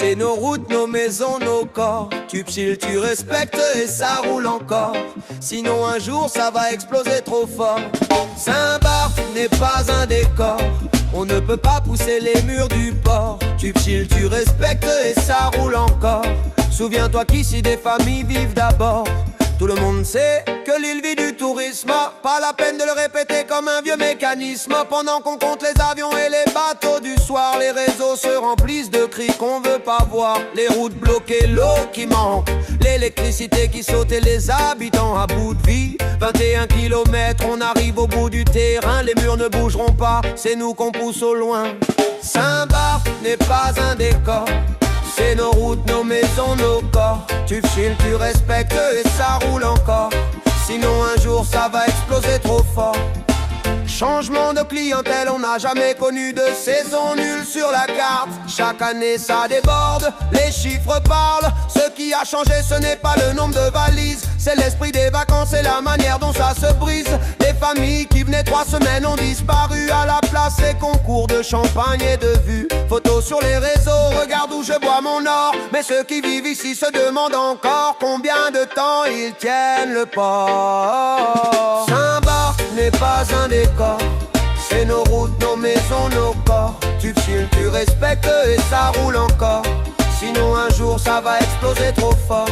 C'est nos routes, nos maisons, nos corps. Tu chill, tu respectes et ça roule encore. Sinon un jour ça va exploser trop fort. Saint-Barth n'est pas un décor. On ne peut pas pousser les murs du port. Tu chill, tu respectes et ça roule encore. Souviens-toi qu'ici des familles vivent d'abord. Tout le monde sait que l'île vit du tourisme. Pas la peine de le répéter comme un vieux mécanisme. Pendant qu'on compte les avions et les bateaux du soir, les réseaux se remplissent de cris qu'on veut pas voir. Les routes bloquées, l'eau qui manque, l'électricité qui saute et les habitants à bout de vie. 21 kilomètres, on arrive au bout du terrain. Les murs ne bougeront pas, c'est nous qu'on pousse au loin. Saint-Barth n'est pas un décor. C'est nos routes, nos maisons, nos corps. Tu chill, tu respectes et ça roule encore. Sinon un jour ça va exploser trop fort. Changement de clientèle, on n'a jamais connu de saison nulle sur la carte. Chaque année ça déborde, les chiffres parlent. Ce qui a changé ce n'est pas le nombre de valises, c'est l'esprit des vacances et la manière dont ça se brise. Les familles qui venaient 3 semaines ont disparu. À la place ces concours de champagne et de vue. Photos sur les réseaux, regarde où je bois mon or. Mais ceux qui vivent ici se demandent encore combien de temps ils tiennent le port. Saint-Barth n'est pas un décor. C'est nos routes, nos maisons, nos corps. Tu chill, tu respectes et ça roule encore. Sinon un jour ça va exploser trop fort.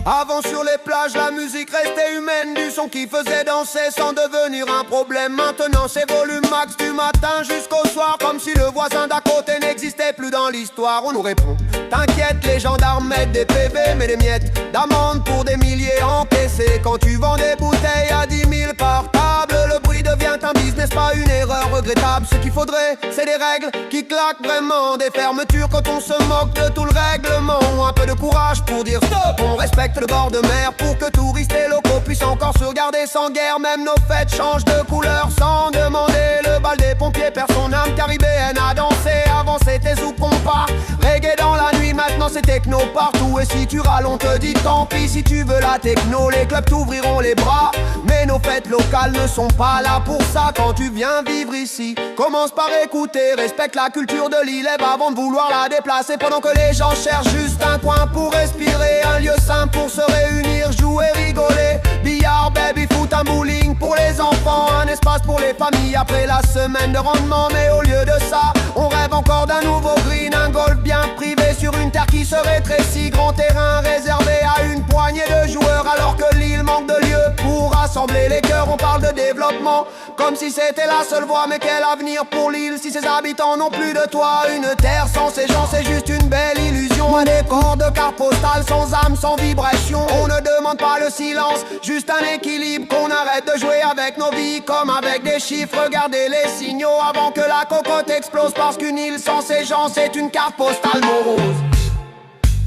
Avant sur les plages la musique restait humaine. Du son qui faisait danser sans devenir un problème. Maintenant c'est volume max du matin jusqu'au soir. Comme si le voisin d'à côté n'existait plus dans l'histoire. On nous répond: t'inquiète, les gendarmes mettent des PV, mais des miettes d'amende pour des milliers encaissés. Quand tu vends des bouteilles à 10 000 par table, le bruit devient un business, pas une erreur regrettable. Ce qu'il faudrait, c'est des règles qui claquent vraiment. Des fermetures quand on se moque de tout le règlement. Un peu de courage pour dire stop. On respecte le bord de mer pour que touristes et locaux puissent encore se regarder sans guerre. Même nos fêtes changent de couleur sans demander. Le bal des pompiers perd son âme caribéenne à danser. Avant c'était zouk compas, reggae dans la nuit, maintenant c'est techno partout. Et si tu râles on te dit tant pis. Si tu veux la techno, les clubs t'ouvriront les bras. Mais nos fêtes locales ne sont pas là pour ça. Quand tu viens vivre ici, commence par écouter. Respecte la culture de l'île avant de vouloir la déplacer. Pendant que les gens cherchent juste un coin pour respirer, un lieu simple pour se réunir, jouer, rigoler. Billard, baby, foot, un bowling pour les enfants. Un espace pour les familles après la semaine de rendement. Mais au lieu de ça, on rêve encore d'un nouveau green. Un golf bien privé sur une terre qui se rétrécit. Grand terrain réservé à une poignée de joueurs. Alors que l'île manque de lieux pour rassembler les cœurs. On parle de développement comme si c'était la seule voie. Mais quel avenir pour l'île si ses habitants n'ont plus de toit? Une terre sans ces gens c'est juste une belle illusion. Un décor de carte postale sans âme, sans vibration. On ne demande pas le silence, juste un équilibre. Qu'on arrête de jouer avec nos vies comme avec des chiffres. Regardez les signaux avant que la cocotte explose. Parce qu'une île sans ces gens c'est une carte postale morose.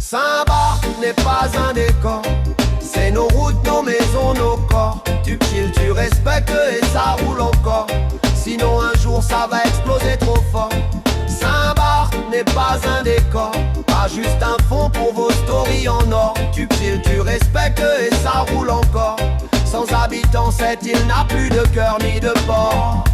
Saint-Barth n'est pas un décor. C'est nos routes, nos maisons, nos corps. Tu chill, tu respectes et ça roule encore. Sinon un jour ça va exploser trop fort. Saint-Barth n'est pas un décor, pas juste un fond pour vos stories en or. Tu chill, tu respectes et ça roule encore. Sans habitants cette île n'a plus de cœur ni de port.